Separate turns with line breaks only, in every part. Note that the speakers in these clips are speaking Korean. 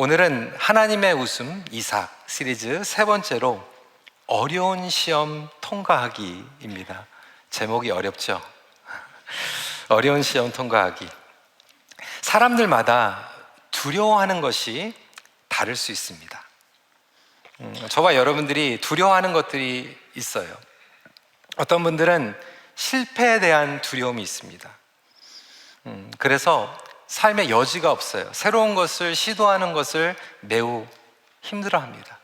오늘은 하나님의 웃음 이삭 시리즈 세 번째로 어려운 시험 통과하기입니다. 제목이 어렵죠? 어려운 시험 통과하기. 사람들마다 두려워하는 것이 다를 수 있습니다. 저와 여러분들이 두려워하는 것들이 있어요. 어떤 분들은 실패에 대한 두려움이 있습니다. 그래서 삶의 여지가 없어요. 새로운 것을 시도하는 것을 매우 힘들어합니다.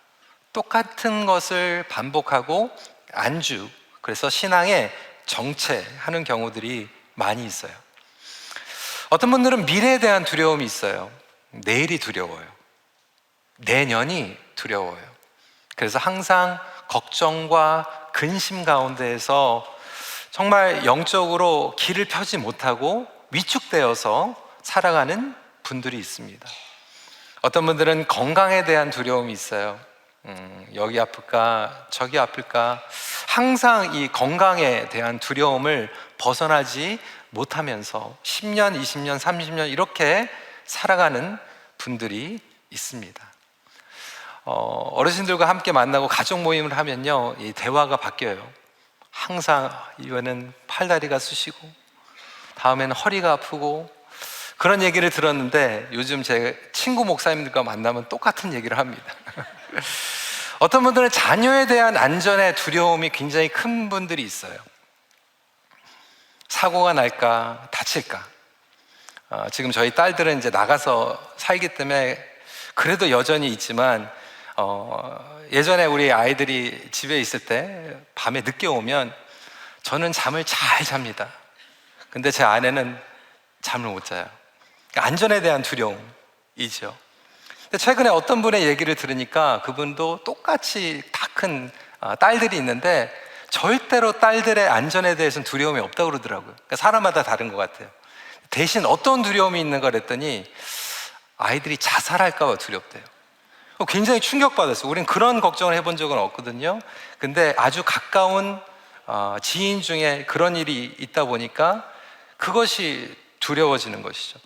똑같은 것을 반복하고 안주, 그래서 신앙에 정체하는 경우들이 많이 있어요. 어떤 분들은 미래에 대한 두려움이 있어요. 내일이 두려워요. 내년이 두려워요. 그래서 항상 걱정과 근심 가운데에서 정말 영적으로 길을 펴지 못하고 위축되어서 살아가는 분들이 있습니다. 어떤 분들은 건강에 대한 두려움이 있어요. 여기 아플까 저기 아플까 항상 이 건강에 대한 두려움을 벗어나지 못하면서 10년, 20년, 30년 이렇게 살아가는 분들이 있습니다. 어르신들과 함께 만나고 가족 모임을 하면요, 이 대화가 바뀌어요. 항상 이번엔 팔다리가 쑤시고 다음에는 허리가 아프고 그런 얘기를 들었는데 요즘 제 친구 목사님들과 만나면 똑같은 얘기를 합니다. 어떤 분들은 자녀에 대한 안전의 두려움이 굉장히 큰 분들이 있어요. 사고가 날까 다칠까. 지금 저희 딸들은 이제 나가서 살기 때문에 그래도 여전히 있지만 예전에 우리 아이들이 집에 있을 때 밤에 늦게 오면 저는 잠을 잘 잡니다. 근데 제 아내는 잠을 못 자요. 안전에 대한 두려움이죠. 근데 최근에 어떤 분의 얘기를 들으니까 그분도 똑같이 다 큰 딸들이 있는데 절대로 딸들의 안전에 대해서는 두려움이 없다고 그러더라고요. 그러니까 사람마다 다른 것 같아요. 대신 어떤 두려움이 있는가 그랬더니 아이들이 자살할까 봐 두렵대요. 굉장히 충격받았어요. 우린 그런 걱정을 해본 적은 없거든요. 근데 아주 가까운 지인 중에 그런 일이 있다 보니까 그것이 두려워지는 것이죠.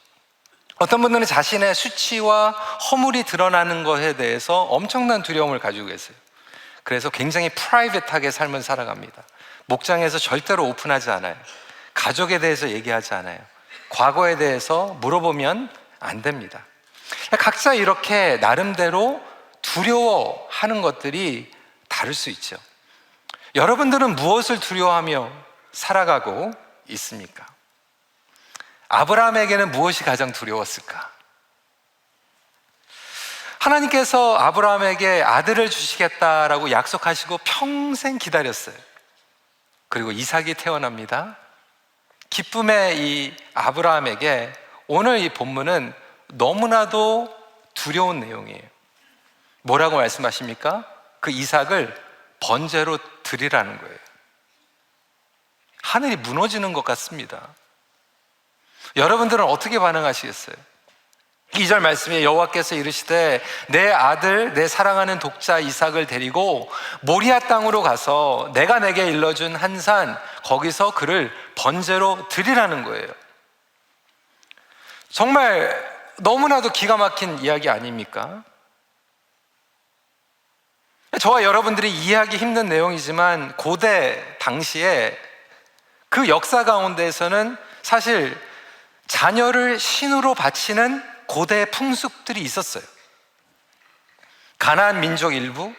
어떤 분들은 자신의 수치와 허물이 드러나는 것에 대해서 엄청난 두려움을 가지고 계세요. 그래서 굉장히 프라이빗하게 삶을 살아갑니다. 목장에서 절대로 오픈하지 않아요. 가족에 대해서 얘기하지 않아요. 과거에 대해서 물어보면 안 됩니다. 각자 이렇게 나름대로 두려워하는 것들이 다를 수 있죠. 여러분들은 무엇을 두려워하며 살아가고 있습니까? 아브라함에게는 무엇이 가장 두려웠을까? 하나님께서 아브라함에게 아들을 주시겠다라고 약속하시고 평생 기다렸어요. 그리고 이삭이 태어납니다. 기쁨의 이 아브라함에게 오늘 이 본문은 너무나도 두려운 내용이에요. 뭐라고 말씀하십니까? 그 이삭을 번제로 드리라는 거예요. 하늘이 무너지는 것 같습니다. 여러분들은 어떻게 반응하시겠어요? 2절 말씀에 여호와께서 이르시되 내 아들 내 사랑하는 독자 이삭을 데리고 모리아 땅으로 가서 내가 내게 일러준 한 산 거기서 그를 번제로 드리라는 거예요. 정말 너무나도 기가 막힌 이야기 아닙니까? 저와 여러분들이 이해하기 힘든 내용이지만 고대 당시에 그 역사 가운데에서는 사실 자녀를 신으로 바치는 고대 풍습들이 있었어요. 가나안 민족 일부,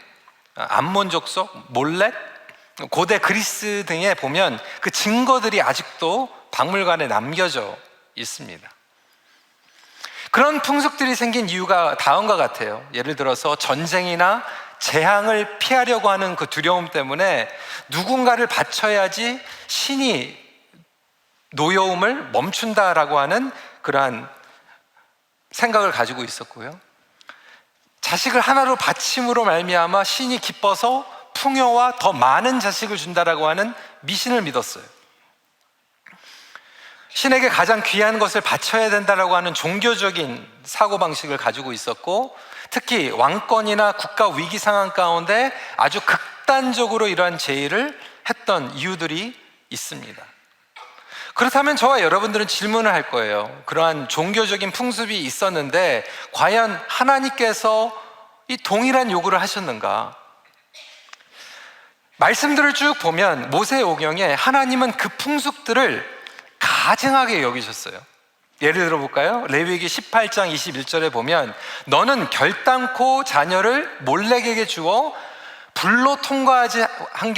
암몬 족속, 몰렉, 고대 그리스 등에 보면 그 증거들이 아직도 박물관에 남겨져 있습니다. 그런 풍습들이 생긴 이유가 다음과 같아요. 예를 들어서 전쟁이나 재앙을 피하려고 하는 그 두려움 때문에 누군가를 바쳐야지 신이 노여움을 멈춘다라고 하는 그러한 생각을 가지고 있었고요. 자식을 하나로 바침으로 말미암아 신이 기뻐서 풍요와 더 많은 자식을 준다라고 하는 미신을 믿었어요. 신에게 가장 귀한 것을 바쳐야 된다라고 하는 종교적인 사고방식을 가지고 있었고, 특히 왕권이나 국가 위기 상황 가운데 아주 극단적으로 이러한 제의를 했던 이유들이 있습니다. 그렇다면 저와 여러분들은 질문을 할 거예요. 그러한 종교적인 풍습이 있었는데 과연 하나님께서 이 동일한 요구를 하셨는가? 말씀들을 쭉 보면 모세오경에 하나님은 그 풍습들을 가증하게 여기셨어요. 예를 들어 볼까요? 레위기 18장 21절에 보면 너는 결단코 자녀를 몰렉에게 주어 불로 통과하지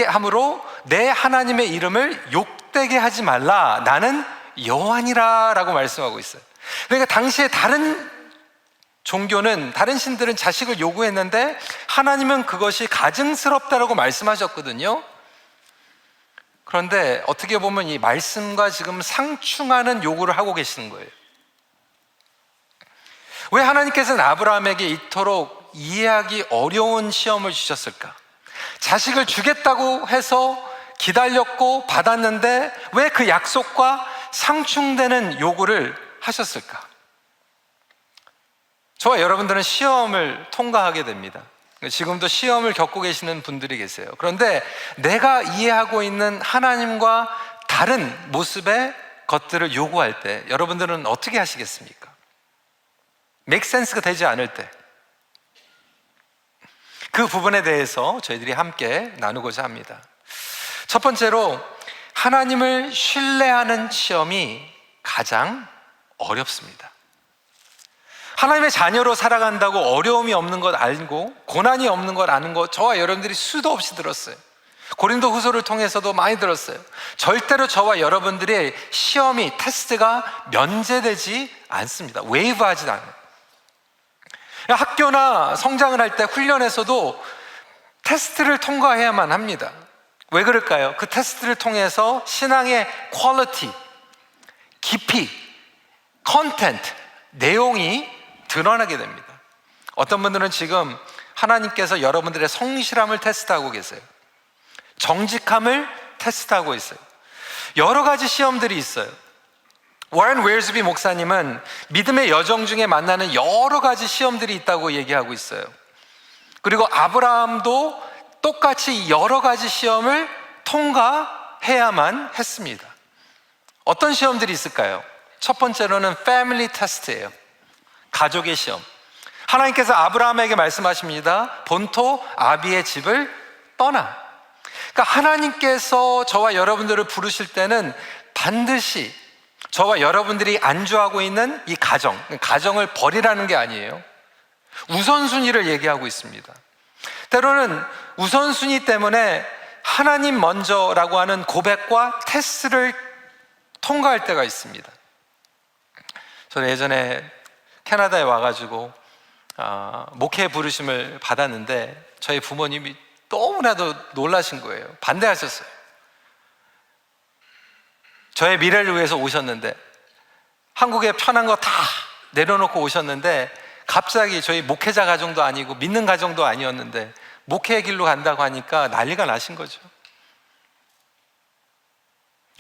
함으로 내 하나님의 이름을 욕되게 하지 말라. 나는 여호와니라 라고 말씀하고 있어요. 그러니까 당시에 다른 종교는, 다른 신들은 자식을 요구했는데 하나님은 그것이 가증스럽다라고 말씀하셨거든요. 그런데 어떻게 보면 이 말씀과 지금 상충하는 요구를 하고 계시는 거예요. 왜 하나님께서는 아브라함에게 이토록 이해하기 어려운 시험을 주셨을까? 자식을 주겠다고 해서 기다렸고 받았는데 왜 그 약속과 상충되는 요구를 하셨을까? 저와 여러분들은 시험을 통과하게 됩니다. 지금도 시험을 겪고 계시는 분들이 계세요. 그런데 내가 이해하고 있는 하나님과 다른 모습의 것들을 요구할 때 여러분들은 어떻게 하시겠습니까? make sense가 되지 않을 때 그 부분에 대해서 저희들이 함께 나누고자 합니다. 첫 번째로 하나님을 신뢰하는 시험이 가장 어렵습니다. 하나님의 자녀로 살아간다고 어려움이 없는 것 알고 고난이 없는 것 아는 것 저와 여러분들이 수도 없이 들었어요. 고린도 후서를 통해서도 많이 들었어요. 절대로 저와 여러분들의 시험이, 테스트가 면제되지 않습니다. 웨이브하지 않아요. 학교나 성장을 할 때 훈련에서도 테스트를 통과해야만 합니다. 왜 그럴까요? 그 테스트를 통해서 신앙의 퀄리티, 깊이, 컨텐트, 내용이 드러나게 됩니다. 어떤 분들은 지금 하나님께서 여러분들의 성실함을 테스트하고 계세요. 정직함을 테스트하고 있어요. 여러 가지 시험들이 있어요. 워런 웨일즈비 목사님은 믿음의 여정 중에 만나는 여러 가지 시험들이 있다고 얘기하고 있어요. 그리고 아브라함도 똑같이 여러 가지 시험을 통과해야만 했습니다. 어떤 시험들이 있을까요? 첫 번째로는 패밀리 테스트예요. 가족의 시험. 하나님께서 아브라함에게 말씀하십니다. 본토 아비의 집을 떠나. 그러니까 하나님께서 저와 여러분들을 부르실 때는 반드시 저와 여러분들이 안주하고 있는 이 가정을 버리라는 게 아니에요. 우선순위를 얘기하고 있습니다. 때로는 우선순위 때문에 하나님 먼저라고 하는 고백과 테스트를 통과할 때가 있습니다. 저는 예전에 캐나다에 와가지고 목회 부르심을 받았는데 저희 부모님이 너무나도 놀라신 거예요. 반대하셨어요. 저의 미래를 위해서 오셨는데 한국에 편한 거 다 내려놓고 오셨는데 갑자기 저희 목회자 가정도 아니고 믿는 가정도 아니었는데 목회의 길로 간다고 하니까 난리가 나신 거죠.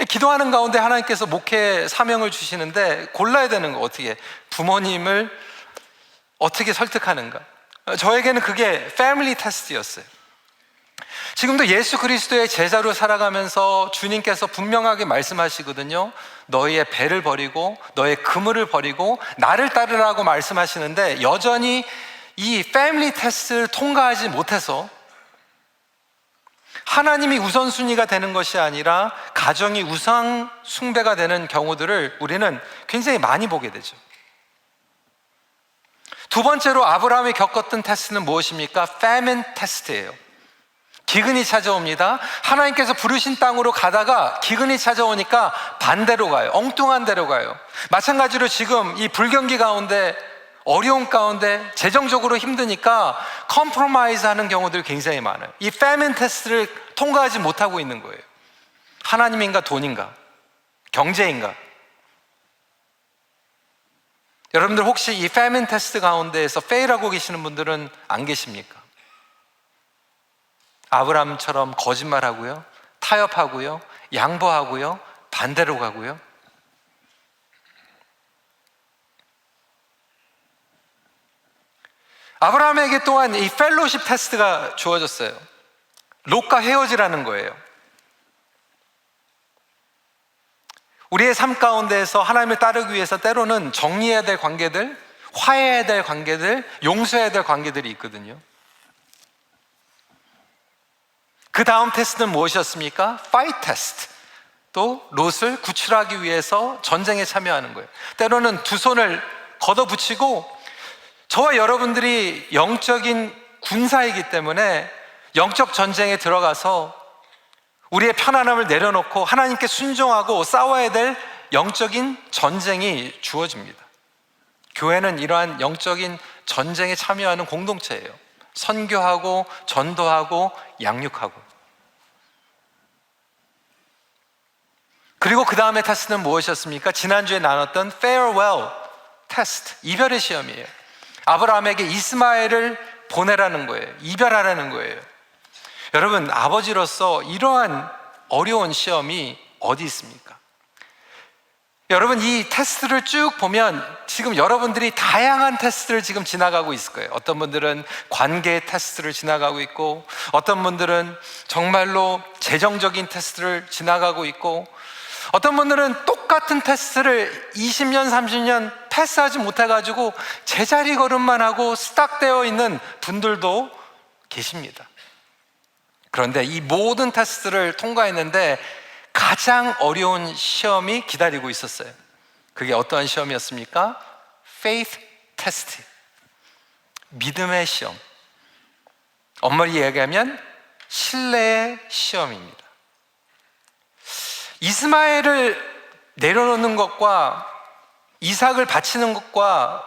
기도하는 가운데 하나님께서 목회 사명을 주시는데 골라야 되는 거, 어떻게 부모님을 어떻게 설득하는가. 저에게는 그게 패밀리 테스트였어요. 지금도 예수 그리스도의 제자로 살아가면서 주님께서 분명하게 말씀하시거든요. 너희의 배를 버리고 너의 그물을 버리고 나를 따르라고 말씀하시는데 여전히 이 패밀리 테스트를 통과하지 못해서 하나님이 우선순위가 되는 것이 아니라 가정이 우상 숭배가 되는 경우들을 우리는 굉장히 많이 보게 되죠. 두 번째로 아브라함이 겪었던 테스트는 무엇입니까? 패민 테스트예요. 기근이 찾아옵니다. 하나님께서 부르신 땅으로 가다가 기근이 찾아오니까 반대로 가요. 엉뚱한 데로 가요. 마찬가지로 지금 이 불경기 가운데, 어려운 가운데 재정적으로 힘드니까 컴프로마이즈 하는 경우들이 굉장히 많아요. 이 패민 테스트를 통과하지 못하고 있는 거예요. 하나님인가 돈인가 경제인가. 여러분들 혹시 이 패민 테스트 가운데에서 페일하고 계시는 분들은 안 계십니까? 아브라함처럼 거짓말하고요, 타협하고요, 양보하고요, 반대로 가고요. 아브라함에게 또한 이 펠로십 테스트가 주어졌어요. 롯과 헤어지라는 거예요. 우리의 삶 가운데에서 하나님을 따르기 위해서 때로는 정리해야 될 관계들, 화해해야 될 관계들, 용서해야 될 관계들이 있거든요. 그 다음 테스트는 무엇이었습니까? 파이트 테스트. 또 롯을 구출하기 위해서 전쟁에 참여하는 거예요. 때로는 두 손을 걷어붙이고, 저와 여러분들이 영적인 군사이기 때문에 영적 전쟁에 들어가서 우리의 편안함을 내려놓고 하나님께 순종하고 싸워야 될 영적인 전쟁이 주어집니다. 교회는 이러한 영적인 전쟁에 참여하는 공동체예요. 선교하고 전도하고 양육하고. 그리고 그 다음에 테스트는 무엇이었습니까? 지난주에 나눴던 farewell 테스트, 이별의 시험이에요. 아브라함에게 이스마엘을 보내라는 거예요. 이별하라는 거예요. 여러분, 아버지로서 이러한 어려운 시험이 어디 있습니까? 여러분, 이 테스트를 쭉 보면 지금 여러분들이 다양한 테스트를 지금 지나가고 있을 거예요. 어떤 분들은 관계 테스트를 지나가고 있고, 어떤 분들은 정말로 재정적인 테스트를 지나가고 있고, 어떤 분들은 똑같은 테스트를 20년, 30년 패스하지 못해가지고 제자리 걸음만 하고 스탁되어 있는 분들도 계십니다. 그런데 이 모든 테스트를 통과했는데 가장 어려운 시험이 기다리고 있었어요. 그게 어떠한 시험이었습니까? Faith test, 믿음의 시험. 엄밀히 얘기하면 신뢰의 시험입니다. 이스마엘을 내려놓는 것과 이삭을 바치는 것과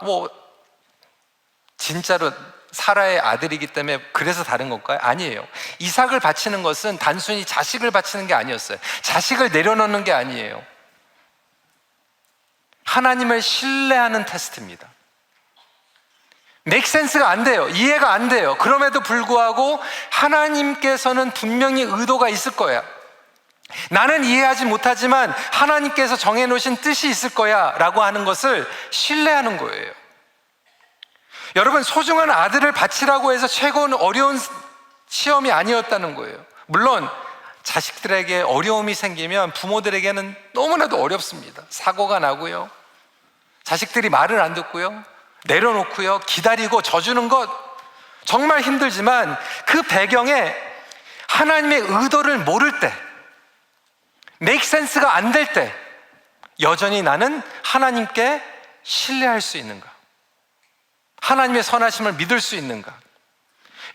진짜로 사라의 아들이기 때문에 그래서 다른 걸까요? 아니에요. 이삭을 바치는 것은 단순히 자식을 바치는 게 아니었어요. 자식을 내려놓는 게 아니에요. 하나님을 신뢰하는 테스트입니다. make sense가 안 돼요. 이해가 안 돼요. 그럼에도 불구하고 하나님께서는 분명히 의도가 있을 거야. 나는 이해하지 못하지만 하나님께서 정해놓으신 뜻이 있을 거야 라고 하는 것을 신뢰하는 거예요. 여러분, 소중한 아들을 바치라고 해서 최고는 어려운 시험이 아니었다는 거예요. 물론 자식들에게 어려움이 생기면 부모들에게는 너무나도 어렵습니다. 사고가 나고요, 자식들이 말을 안 듣고요, 내려놓고요, 기다리고 져주는 것 정말 힘들지만 그 배경에 하나님의 의도를 모를 때, make sense가 안 될 때 여전히 나는 하나님께 신뢰할 수 있는가? 하나님의 선하심을 믿을 수 있는가?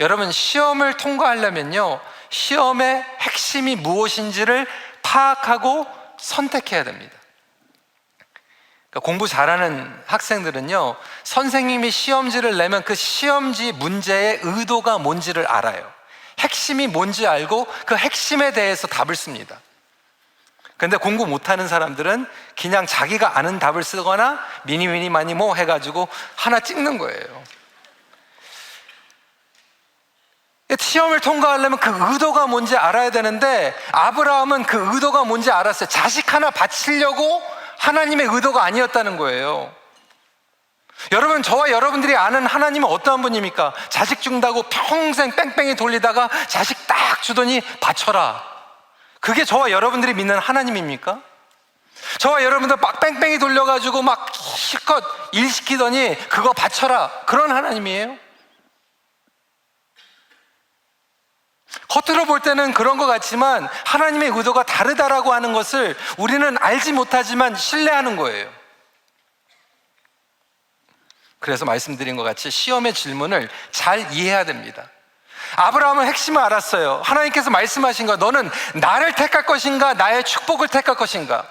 여러분, 시험을 통과하려면요, 시험의 핵심이 무엇인지를 파악하고 선택해야 됩니다. 그러니까 공부 잘하는 학생들은요, 선생님이 시험지를 내면 그 시험지 문제의 의도가 뭔지를 알아요. 핵심이 뭔지 알고 그 핵심에 대해서 답을 씁니다. 그런데 공부 못하는 사람들은 그냥 자기가 아는 답을 쓰거나 미니 많이 뭐 해가지고 하나 찍는 거예요. 시험을 통과하려면 그 의도가 뭔지 알아야 되는데 아브라함은 그 의도가 뭔지 알았어요. 자식 하나 바치려고 하나님의 의도가 아니었다는 거예요. 여러분, 저와 여러분들이 아는 하나님은 어떠한 분입니까? 자식 준다고 평생 뺑뺑이 돌리다가 자식 딱 주더니 바쳐라. 그게 저와 여러분들이 믿는 하나님입니까? 저와 여러분들 막 뺑뺑이 돌려가지고 막 실컷 일 시키더니 그거 바쳐라, 그런 하나님이에요? 겉으로 볼 때는 그런 것 같지만 하나님의 의도가 다르다라고 하는 것을 우리는 알지 못하지만 신뢰하는 거예요. 그래서 말씀드린 것 같이 시험의 질문을 잘 이해해야 됩니다. 아브라함은 핵심을 알았어요. 하나님께서 말씀하신 거, 너는 나를 택할 것인가, 나의 축복을 택할 것인가?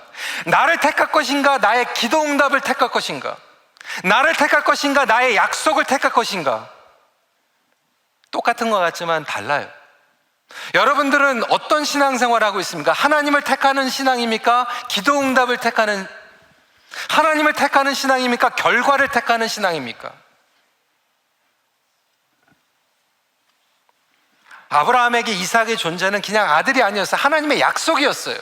나를 택할 것인가, 나의 기도 응답을 택할 것인가? 나를 택할 것인가, 나의 약속을 택할 것인가? 똑같은 것 같지만 달라요. 여러분들은 어떤 신앙생활을 하고 있습니까? 하나님을 택하는 신앙입니까? 기도 응답을 택하는, 하나님을 택하는 신앙입니까? 결과를 택하는 신앙입니까? 아브라함에게 이삭의 존재는 그냥 아들이 아니었어요. 하나님의 약속이었어요.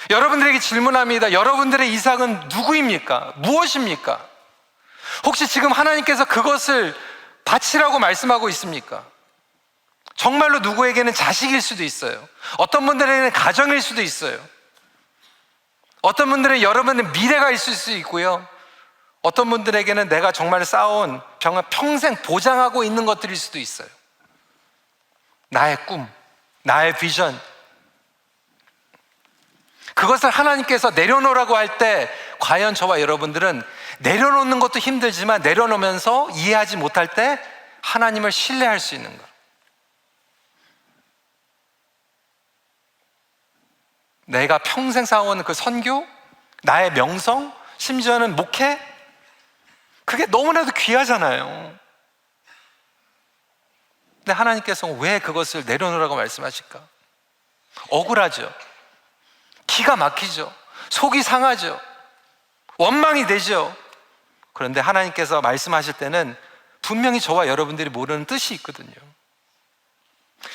여러분들에게 질문합니다. 여러분들의 이삭은 누구입니까? 무엇입니까? 혹시 지금 하나님께서 그것을 바치라고 말씀하고 있습니까? 정말로 누구에게는 자식일 수도 있어요. 어떤 분들에게는 가정일 수도 있어요. 어떤 분들은 여러분의 미래가 있을 수 있고요. 어떤 분들에게는 내가 정말 쌓아온 정말 평생 보장하고 있는 것들일 수도 있어요. 나의 꿈, 나의 비전. 그것을 하나님께서 내려놓으라고 할 때 과연 저와 여러분들은 내려놓는 것도 힘들지만 내려놓으면서 이해하지 못할 때 하나님을 신뢰할 수 있는 것. 내가 평생 쌓아온 그 선교, 나의 명성, 심지어는 목회, 그게 너무나도 귀하잖아요. 근데 하나님께서 왜 그것을 내려놓으라고 말씀하실까? 억울하죠. 기가 막히죠. 속이 상하죠. 원망이 되죠. 그런데 하나님께서 말씀하실 때는 분명히 저와 여러분들이 모르는 뜻이 있거든요.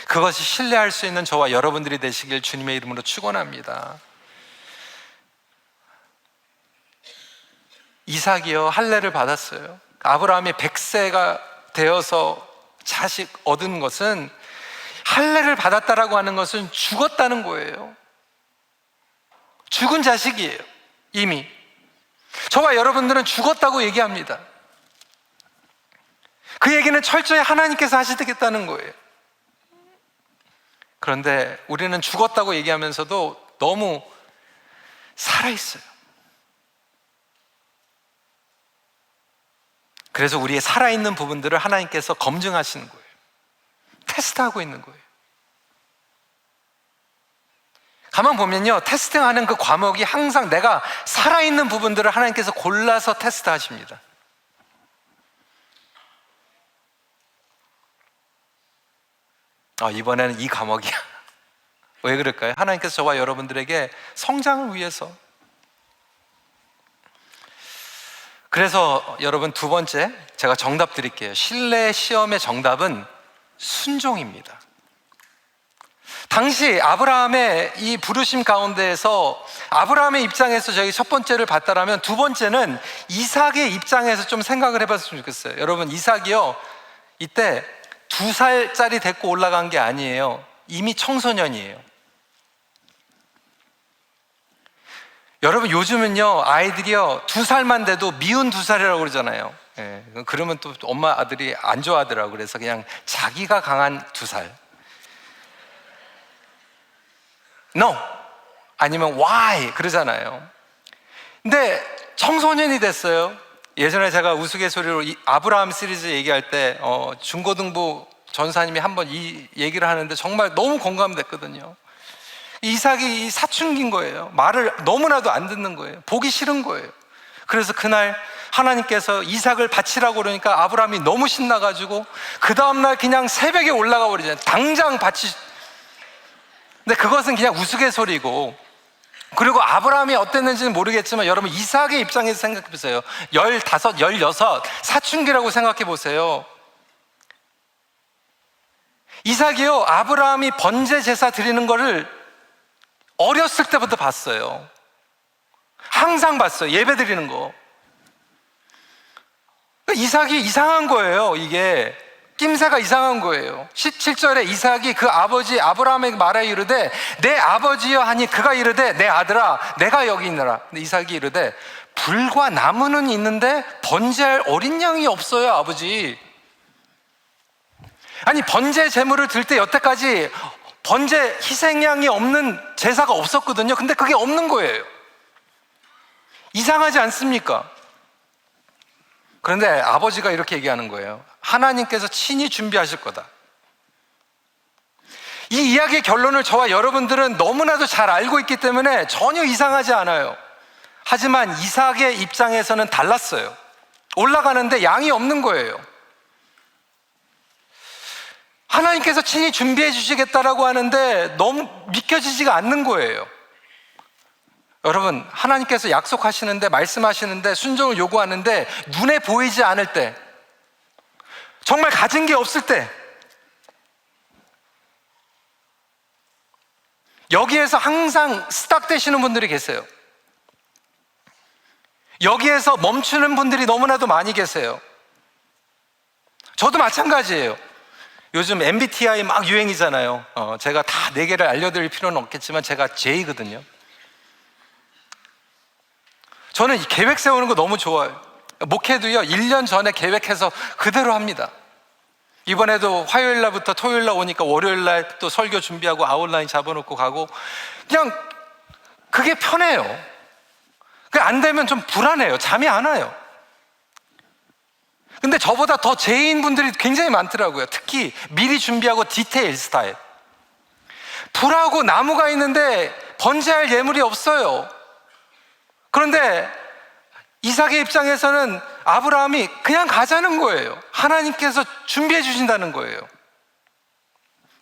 그것이 신뢰할 수 있는 저와 여러분들이 되시길 주님의 이름으로 축원합니다. 이삭이요, 할례를 받았어요. 아브라함이 100세가 되어서 자식 얻은 것은, 할례를 받았다라고 하는 것은 죽었다는 거예요. 죽은 자식이에요. 이미 저와 여러분들은 죽었다고 얘기합니다. 그 얘기는 철저히 하나님께서 하시겠다는 거예요. 그런데 우리는 죽었다고 얘기하면서도 너무 살아있어요. 그래서 우리의 살아있는 부분들을 하나님께서 검증하시는 거예요. 테스트하고 있는 거예요. 가만 보면요, 테스팅하는 그 과목이 항상 내가 살아있는 부분들을 하나님께서 골라서 테스트하십니다. 이번에는 이 과목이야. 왜 그럴까요? 하나님께서 저와 여러분들에게 성장을 위해서. 그래서 여러분, 두 번째 제가 정답 드릴게요. 신뢰 시험의 정답은 순종입니다. 당시 아브라함의 이 부르심 가운데에서 아브라함의 입장에서 저희 첫 번째를 봤다라면, 두 번째는 이삭의 입장에서 좀 생각을 해봤으면 좋겠어요. 여러분, 이삭이요, 이때 2살짜리 데리고 올라간 게 아니에요. 이미 청소년이에요. 여러분, 요즘은요, 아이들이요 2살만 돼도 미운 2살이라고 그러잖아요. 예, 그러면 또 엄마 아들이 안 좋아하더라고요. 그래서 그냥 자기가 강한 2살. No! 아니면 why? 그러잖아요. 근데 청소년이 됐어요. 예전에 제가 우스갯소리로 아브라함 시리즈 얘기할 때 중고등부 전사님이 한번 이 얘기를 하는데 정말 너무 공감됐거든요. 이삭이 사춘기인 거예요. 말을 너무나도 안 듣는 거예요. 보기 싫은 거예요. 그래서 그날 하나님께서 이삭을 바치라고 그러니까 아브라함이 너무 신나가지고 그 다음날 그냥 새벽에 올라가 버리잖아요. 당장 바치. 근데 그것은 그냥 우스갯소리고, 그리고 아브라함이 어땠는지는 모르겠지만 여러분, 이삭의 입장에서 생각해 보세요. 15, 16 사춘기라고 생각해 보세요. 이삭이요, 아브라함이 번제 제사 드리는 거를 어렸을 때부터 봤어요. 항상 봤어요. 예배 드리는 거. 이삭이 이상한 거예요. 이게 낌새가 이상한 거예요. 17절에 이삭이 그 아버지 아브라함에게 말하여 이르되 내 아버지여 하니 그가 이르되 내 아들아 내가 여기 있느라. 근데 이삭이 이르되 불과 나무는 있는데 번제할 어린 양이 없어요, 아버지. 아니, 번제 제물을 들 때 여태까지 번제 희생양이 없는 제사가 없었거든요. 근데 그게 없는 거예요. 이상하지 않습니까? 그런데 아버지가 이렇게 얘기하는 거예요. 하나님께서 친히 준비하실 거다. 이 이야기의 결론을 저와 여러분들은 너무나도 잘 알고 있기 때문에 전혀 이상하지 않아요. 하지만 이삭의 입장에서는 달랐어요. 올라가는데 양이 없는 거예요. 하나님께서 친히 준비해 주시겠다라고 하는데 너무 믿겨지지가 않는 거예요. 여러분, 하나님께서 약속하시는데, 말씀하시는데, 순종을 요구하는데 눈에 보이지 않을 때, 정말 가진 게 없을 때, 여기에서 항상 스탁되시는 분들이 계세요. 여기에서 멈추는 분들이 너무나도 많이 계세요. 저도 마찬가지예요. 요즘 MBTI 막 유행이잖아요. 제가 다 4개를 알려드릴 필요는 없겠지만 제가 J거든요. 저는 이 계획 세우는 거 너무 좋아요. 목회도요, 1년 전에 계획해서 그대로 합니다. 이번에도 화요일 날부터 토요일 날 오니까 월요일 날 또 설교 준비하고 아웃라인 잡아놓고 가고, 그냥 그게 편해요. 그게 안 되면 좀 불안해요. 잠이 안 와요. 근데 저보다 더 J인 분들이 굉장히 많더라고요. 특히 미리 준비하고 디테일 스타일. 불하고 나무가 있는데 번제할 예물이 없어요. 그런데 이삭의 입장에서는 아브라함이 그냥 가자는 거예요. 하나님께서 준비해 주신다는 거예요.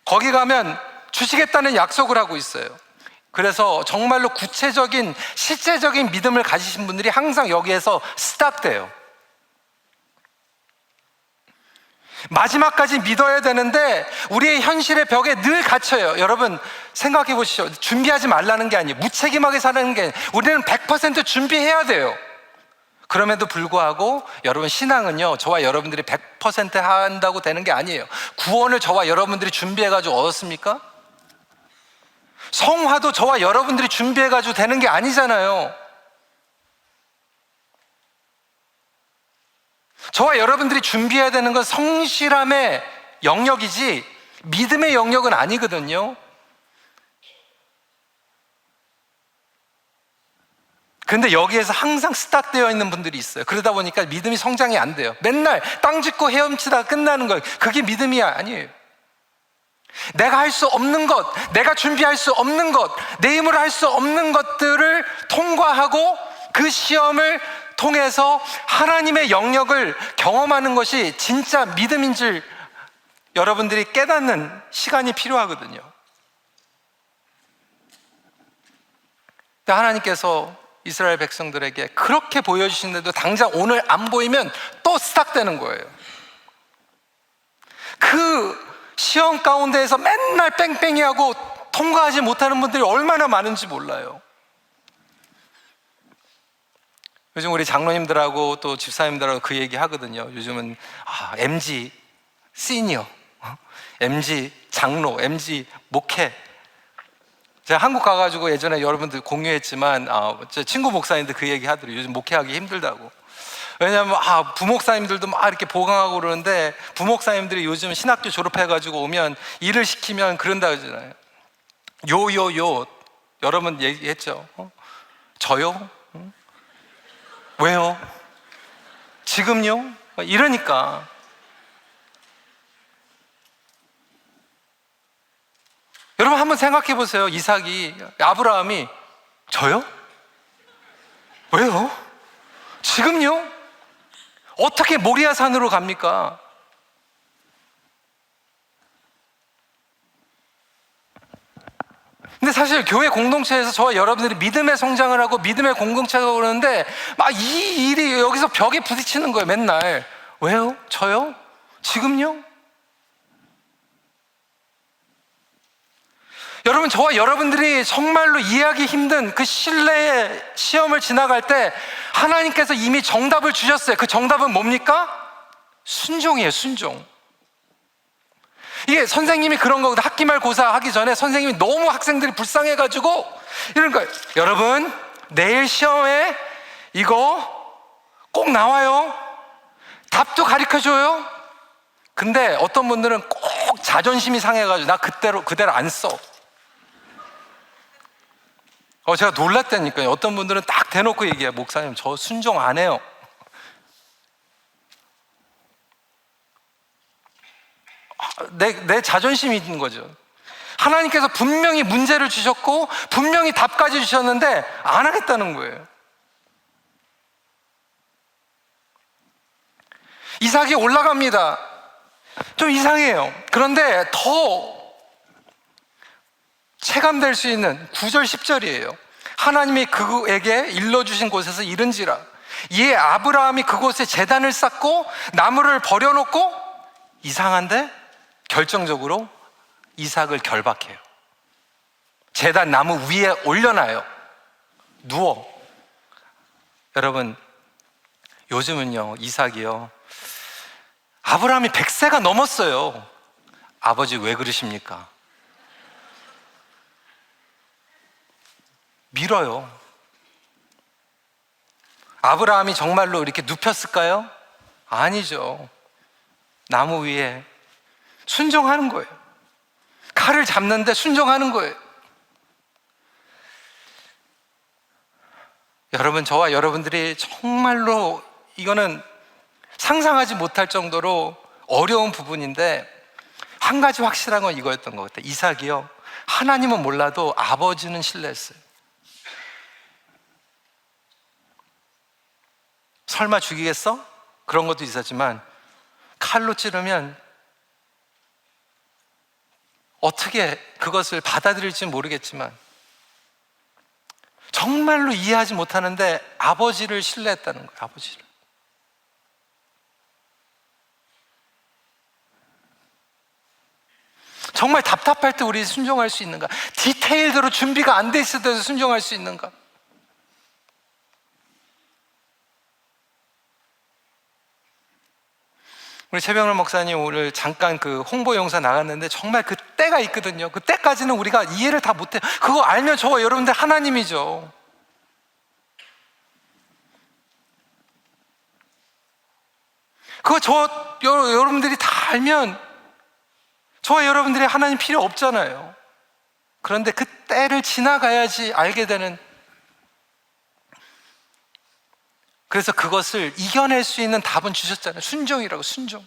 거기 가면 주시겠다는 약속을 하고 있어요. 그래서 정말로 구체적인 실제적인 믿음을 가지신 분들이 항상 여기에서 스탑돼요. 마지막까지 믿어야 되는데 우리의 현실의 벽에 늘 갇혀요. 여러분 생각해 보시죠. 준비하지 말라는 게 아니에요. 무책임하게 사는 게 아니에요. 우리는 100% 준비해야 돼요. 그럼에도 불구하고 여러분, 신앙은요, 저와 여러분들이 100% 한다고 되는 게 아니에요. 구원을 저와 여러분들이 준비해가지고 얻었습니까? 성화도 저와 여러분들이 준비해가지고 되는 게 아니잖아요. 저와 여러분들이 준비해야 되는 건 성실함의 영역이지 믿음의 영역은 아니거든요. 근데 여기에서 항상 스탑되어 있는 분들이 있어요. 그러다 보니까 믿음이 성장이 안 돼요. 맨날 땅 짚고 헤엄치다가 끝나는 거예요. 그게 믿음이 아니에요. 내가 할 수 없는 것, 내가 준비할 수 없는 것, 내 힘으로 할 수 없는 것들을 통과하고 그 시험을 통해서 하나님의 영역을 경험하는 것이 진짜 믿음인 줄 여러분들이 깨닫는 시간이 필요하거든요. 근데 하나님께서 이스라엘 백성들에게 그렇게 보여주시는데도 당장 오늘 안 보이면 또 스탁되는 거예요. 그 시험 가운데에서 맨날 뺑뺑이 하고 통과하지 못하는 분들이 얼마나 많은지 몰라요. 요즘 우리 장로님들하고 또 집사님들하고 그 얘기 하거든요. 요즘은 MG 시니어, MG 장로, MG 목회. 제가 한국 가가지고 예전에 여러분들 공유했지만 제 친구 목사님들 그 얘기 하더라고요. 요즘 목회하기 힘들다고. 왜냐하면 부목사님들도 막 이렇게 보강하고 그러는데, 부목사님들이 요즘 신학교 졸업해가지고 오면 일을 시키면 그런다 그러잖아요. 요요요. 여러분 얘기했죠. 저요? 왜요? 지금요? 이러니까. 여러분 한번 생각해 보세요. 이삭이, 아브라함이 저요? 왜요? 지금요? 어떻게 모리아 산으로 갑니까? 근데 사실 교회 공동체에서 저와 여러분들이 믿음의 성장을 하고 믿음의 공동체가 오는데 막 이 일이 여기서 벽에 부딪히는 거예요. 맨날. 왜요? 저요? 지금요? 여러분, 저와 여러분들이 정말로 이해하기 힘든 그 신뢰의 시험을 지나갈 때 하나님께서 이미 정답을 주셨어요. 그 정답은 뭡니까? 순종이에요. 순종. 이게 선생님이 그런 거거든. 학기말 고사 하기 전에 선생님이 너무 학생들이 불쌍해가지고 이런 거예요. 여러분, 내일 시험에 이거 꼭 나와요. 답도 가르쳐줘요. 근데 어떤 분들은 꼭 자존심이 상해가지고 나 그대로 안 써. 제가 놀랐다니까요. 어떤 분들은 딱 대놓고 얘기해요. 목사님, 저 순종 안 해요. 내 자존심이 있는 거죠. 하나님께서 분명히 문제를 주셨고 분명히 답까지 주셨는데 안 하겠다는 거예요. 이삭이 올라갑니다. 좀 이상해요. 그런데 더 체감될 수 있는 9절 10절이에요. 하나님이 그에게 일러주신 곳에서 이른지라. 이에 아브라함이 그곳에 제단을 쌓고 나무를 버려놓고, 이상한데 결정적으로 이삭을 결박해요. 제단 나무 위에 올려놔요. 누워. 여러분, 요즘은요, 이삭이요, 아브라함이 100세가 넘었어요. 아버지 왜 그러십니까? 밀어요. 아브라함이 정말로 이렇게 눕혔을까요? 아니죠. 나무 위에 순종하는 거예요. 칼을 잡는데 순종하는 거예요. 여러분, 저와 여러분들이 정말로 이거는 상상하지 못할 정도로 어려운 부분인데, 한 가지 확실한 건 이거였던 것 같아요. 이삭이요, 하나님은 몰라도 아버지는 신뢰했어요. 설마 죽이겠어? 그런 것도 있었지만 칼로 찌르면 어떻게 그것을 받아들일지 모르겠지만 정말로 이해하지 못하는데 아버지를 신뢰했다는 거예요. 아버지를. 정말 답답할 때 우리 순종할 수 있는가? 디테일대로 준비가 안 돼 있을 때도 순종할 수 있는가? 우리 최병렬 목사님 오늘 잠깐 그 홍보 영상 나갔는데 정말 그 때가 있거든요. 그 때까지는 우리가 이해를 다 못해요. 그거 알면 저와 여러분들 하나님이죠. 그거 여러분들이 다 알면 저와 여러분들이 하나님 필요 없잖아요. 그런데 그 때를 지나가야지 알게 되는, 그래서 그것을 이겨낼 수 있는 답은 주셨잖아요. 순종이라고, 순종.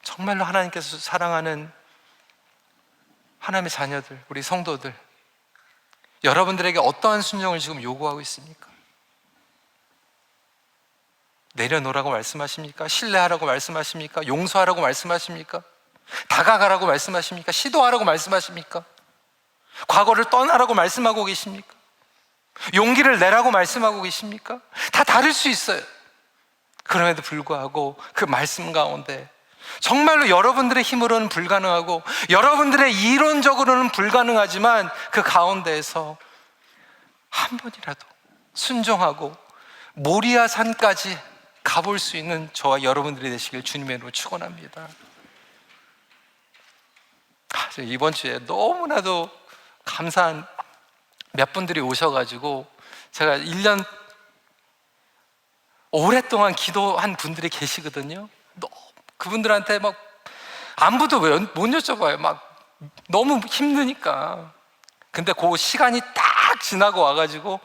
정말로 하나님께서 사랑하는 하나님의 자녀들, 우리 성도들, 여러분들에게 어떠한 순종을 지금 요구하고 있습니까? 내려놓으라고 말씀하십니까? 신뢰하라고 말씀하십니까? 용서하라고 말씀하십니까? 다가가라고 말씀하십니까? 시도하라고 말씀하십니까? 과거를 떠나라고 말씀하고 계십니까? 용기를 내라고 말씀하고 계십니까? 다 다를 수 있어요. 그럼에도 불구하고 그 말씀 가운데 정말로 여러분들의 힘으로는 불가능하고 여러분들의 이론적으로는 불가능하지만 그 가운데에서 한 번이라도 순종하고 모리아 산까지 가볼 수 있는 저와 여러분들이 되시길 주님의 이름으로 축원합니다. 이번 주에 너무나도 감사한 몇 분들이 오셔가지고 제가 1년 오랫동안 기도한 분들이 계시거든요. 그분들한테 막 안부도 못 여쭤봐요. 막 너무 힘드니까. 근데 그 시간이 딱 지나고 와가지고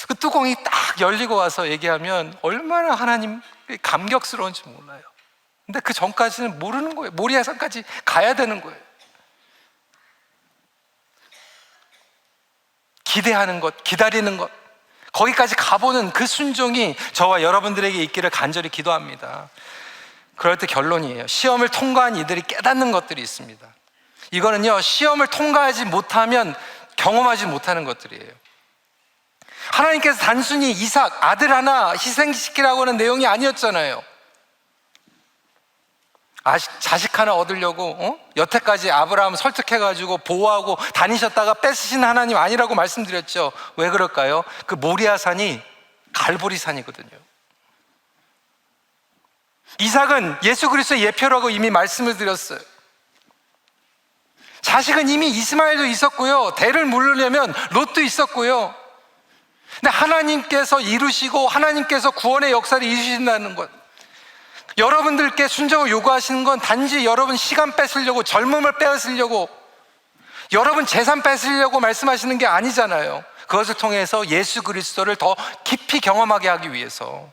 그 뚜껑이 딱 열리고 와서 얘기하면 얼마나 하나님 감격스러운지 몰라요. 근데 그 전까지는 모르는 거예요. 모리아산까지 가야 되는 거예요. 기대하는 것, 기다리는 것, 거기까지 가보는 그 순종이 저와 여러분들에게 있기를 간절히 기도합니다. 그럴 때 결론이에요. 시험을 통과한 이들이 깨닫는 것들이 있습니다. 이거는요, 시험을 통과하지 못하면 경험하지 못하는 것들이에요. 하나님께서 단순히 이삭, 아들 하나 희생시키라고 하는 내용이 아니었잖아요. 자식 하나 얻으려고 여태까지 아브라함 설득해가지고 보호하고 다니셨다가 뺏으신 하나님 아니라고 말씀드렸죠. 왜 그럴까요? 그 모리아산이 갈보리산이거든요. 이삭은 예수 그리스도의 예표라고 이미 말씀을 드렸어요. 자식은 이미 이스마엘도 있었고요, 대를 물으려면 롯도 있었고요. 근데 하나님께서 이루시고 하나님께서 구원의 역사를 이루신다는 것, 여러분들께 순종을 요구하시는 건 단지 여러분 시간 뺏으려고, 젊음을 빼앗으려고, 여러분 재산 뺏으려고 말씀하시는 게 아니잖아요. 그것을 통해서 예수 그리스도를 더 깊이 경험하게 하기 위해서.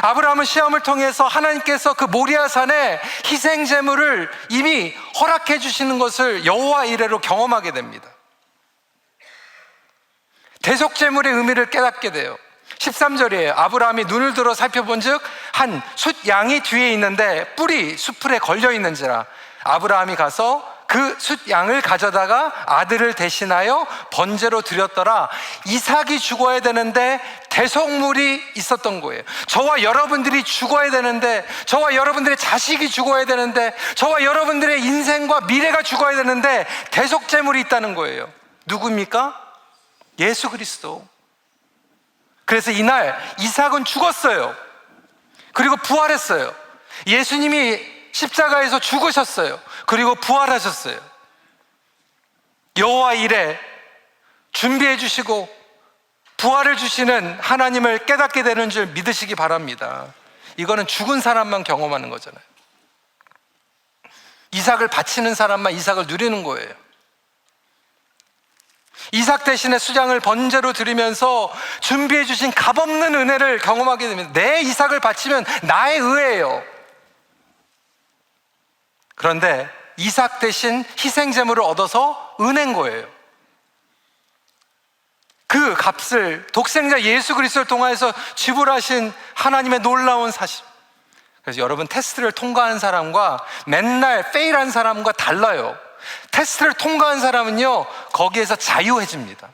아브라함은 시험을 통해서 하나님께서 그 모리아산에 희생 제물을 이미 허락해 주시는 것을 여호와 이레로 경험하게 됩니다. 대속 제물의 의미를 깨닫게 돼요. 13절이에요. 아브라함이 눈을 들어 살펴본 즉 한 숫 양이 뒤에 있는데 뿔이 숫풀에 걸려 있는지라. 아브라함이 가서 그 숫 양을 가져다가 아들을 대신하여 번제로 드렸더라. 이삭이 죽어야 되는데 대속물이 있었던 거예요. 저와 여러분들이 죽어야 되는데, 저와 여러분들의 자식이 죽어야 되는데, 저와 여러분들의 인생과 미래가 죽어야 되는데 대속 제물이 있다는 거예요. 누구입니까? 예수 그리스도. 그래서 이날 이삭은 죽었어요. 그리고 부활했어요. 예수님이 십자가에서 죽으셨어요. 그리고 부활하셨어요. 여호와 일에 준비해 주시고 부활을 주시는 하나님을 깨닫게 되는 줄 믿으시기 바랍니다. 이거는 죽은 사람만 경험하는 거잖아요. 이삭을 바치는 사람만 이삭을 누리는 거예요. 이삭 대신에 수장을 번제로 드리면서 준비해 주신 값없는 은혜를 경험하게 됩니다. 내 이삭을 바치면 나의 의예요. 그런데 이삭 대신 희생제물을 얻어서 은혜인 거예요. 그 값을 독생자 예수 그리스도를 통하여서 지불하신 하나님의 놀라운 사실. 그래서 여러분, 테스트를 통과한 사람과 맨날 페일한 사람과 달라요. 테스트를 통과한 사람은요, 거기에서 자유해집니다.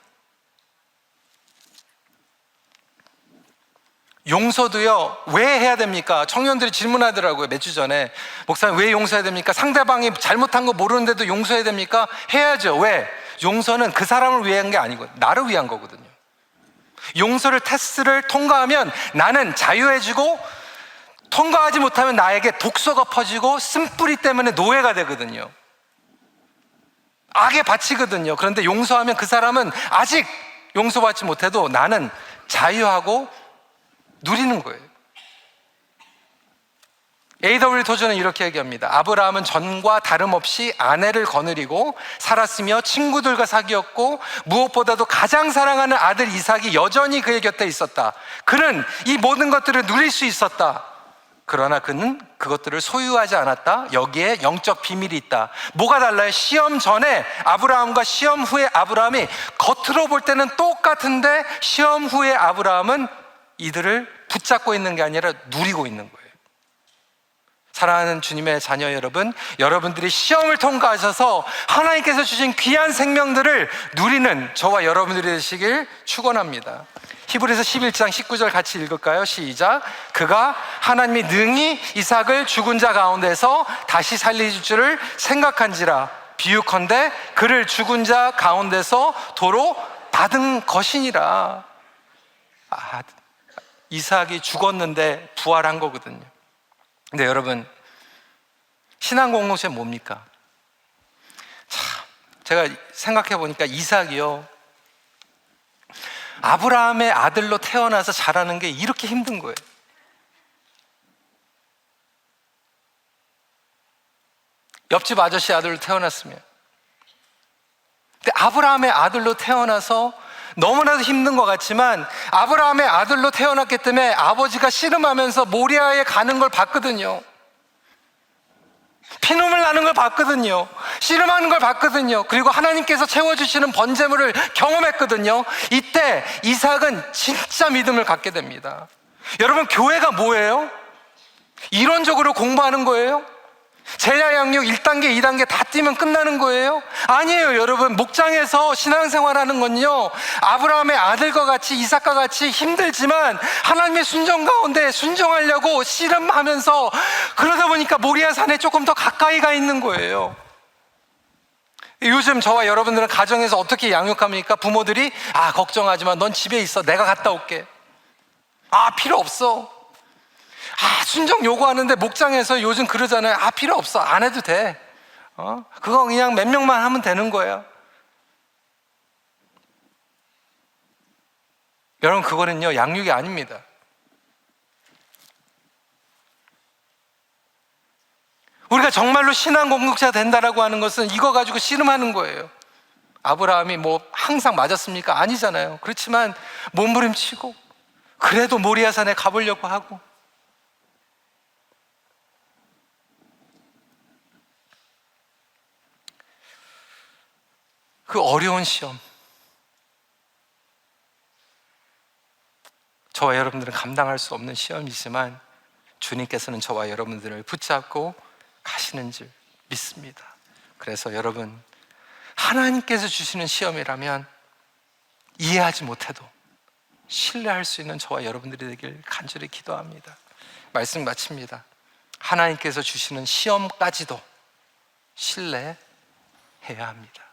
용서도요, 왜 해야 됩니까? 청년들이 질문하더라고요, 몇 주 전에. 목사님, 왜 용서해야 됩니까? 상대방이 잘못한 거 모르는데도 용서해야 됩니까? 해야죠. 왜? 용서는 그 사람을 위한 게 아니고 나를 위한 거거든요. 용서를, 테스트를 통과하면 나는 자유해지고, 통과하지 못하면 나에게 독소가 퍼지고 쓴뿌리 때문에 노예가 되거든요. 악에 바치거든요. 그런데 용서하면 그 사람은 아직 용서받지 못해도 나는 자유하고 누리는 거예요. A.W. 토저는 이렇게 얘기합니다. 아브라함은 전과 다름없이 아내를 거느리고 살았으며 친구들과 사귀었고 무엇보다도 가장 사랑하는 아들 이삭이 여전히 그의 곁에 있었다. 그는 이 모든 것들을 누릴 수 있었다. 그러나 그는 그것들을 소유하지 않았다. 여기에 영적 비밀이 있다. 뭐가 달라요? 시험 전에 아브라함과 시험 후에 아브라함이 겉으로 볼 때는 똑같은데 시험 후에 아브라함은 이들을 붙잡고 있는 게 아니라 누리고 있는 거예요. 사랑하는 주님의 자녀 여러분, 여러분들이 시험을 통과하셔서 하나님께서 주신 귀한 생명들을 누리는 저와 여러분들이 되시길 축원합니다. 히브리서 11장 19절 같이 읽을까요? 시작. 그가 하나님이 능히 이삭을 죽은 자 가운데서 다시 살리실 줄을 생각한지라. 비유컨대 그를 죽은 자 가운데서 도로 받은 것이니라. 이삭이 죽었는데 부활한 거거든요. 근데 여러분, 신앙 공동체 뭡니까? 참, 제가 생각해 보니까 이삭이요, 아브라함의 아들로 태어나서 자라는 게 이렇게 힘든 거예요. 옆집 아저씨 아들로 태어났으면. 근데 아브라함의 아들로 태어나서 너무나도 힘든 것 같지만 아브라함의 아들로 태어났기 때문에 아버지가 씨름하면서 모리아에 가는 걸 봤거든요. 피눈물 나는 걸 봤거든요. 씨름하는 걸 봤거든요. 그리고 하나님께서 채워주시는 번제물을 경험했거든요. 이때 이삭은 진짜 믿음을 갖게 됩니다. 여러분, 교회가 뭐예요? 이론적으로 공부하는 거예요? 제자 양육 1단계, 2단계 다 뛰면 끝나는 거예요? 아니에요, 여러분. 목장에서 신앙생활하는 건요, 아브라함의 아들과 같이, 이삭과 같이 힘들지만 하나님의 순종 가운데 순종하려고 씨름하면서 그러다 보니까 모리아 산에 조금 더 가까이 가 있는 거예요. 요즘 저와 여러분들은 가정에서 어떻게 양육합니까? 부모들이 걱정하지 마, 넌 집에 있어, 내가 갔다 올게. 필요 없어. 순종 요구하는데 목장에서 요즘 그러잖아요. 필요 없어, 안 해도 돼. 그거 그냥 몇 명만 하면 되는 거야. 여러분, 그거는요, 양육이 아닙니다. 우리가 정말로 신앙 공동체가 된다라고 하는 것은 이거 가지고 씨름하는 거예요. 아브라함이 뭐 항상 맞았습니까? 아니잖아요. 그렇지만 몸부림치고 그래도 모리아산에 가보려고 하고, 그 어려운 시험, 저와 여러분들은 감당할 수 없는 시험이지만 주님께서는 저와 여러분들을 붙잡고 가시는 줄 믿습니다. 그래서 여러분, 하나님께서 주시는 시험이라면 이해하지 못해도 신뢰할 수 있는 저와 여러분들이 되길 간절히 기도합니다. 말씀 마칩니다. 하나님께서 주시는 시험까지도 신뢰해야 합니다.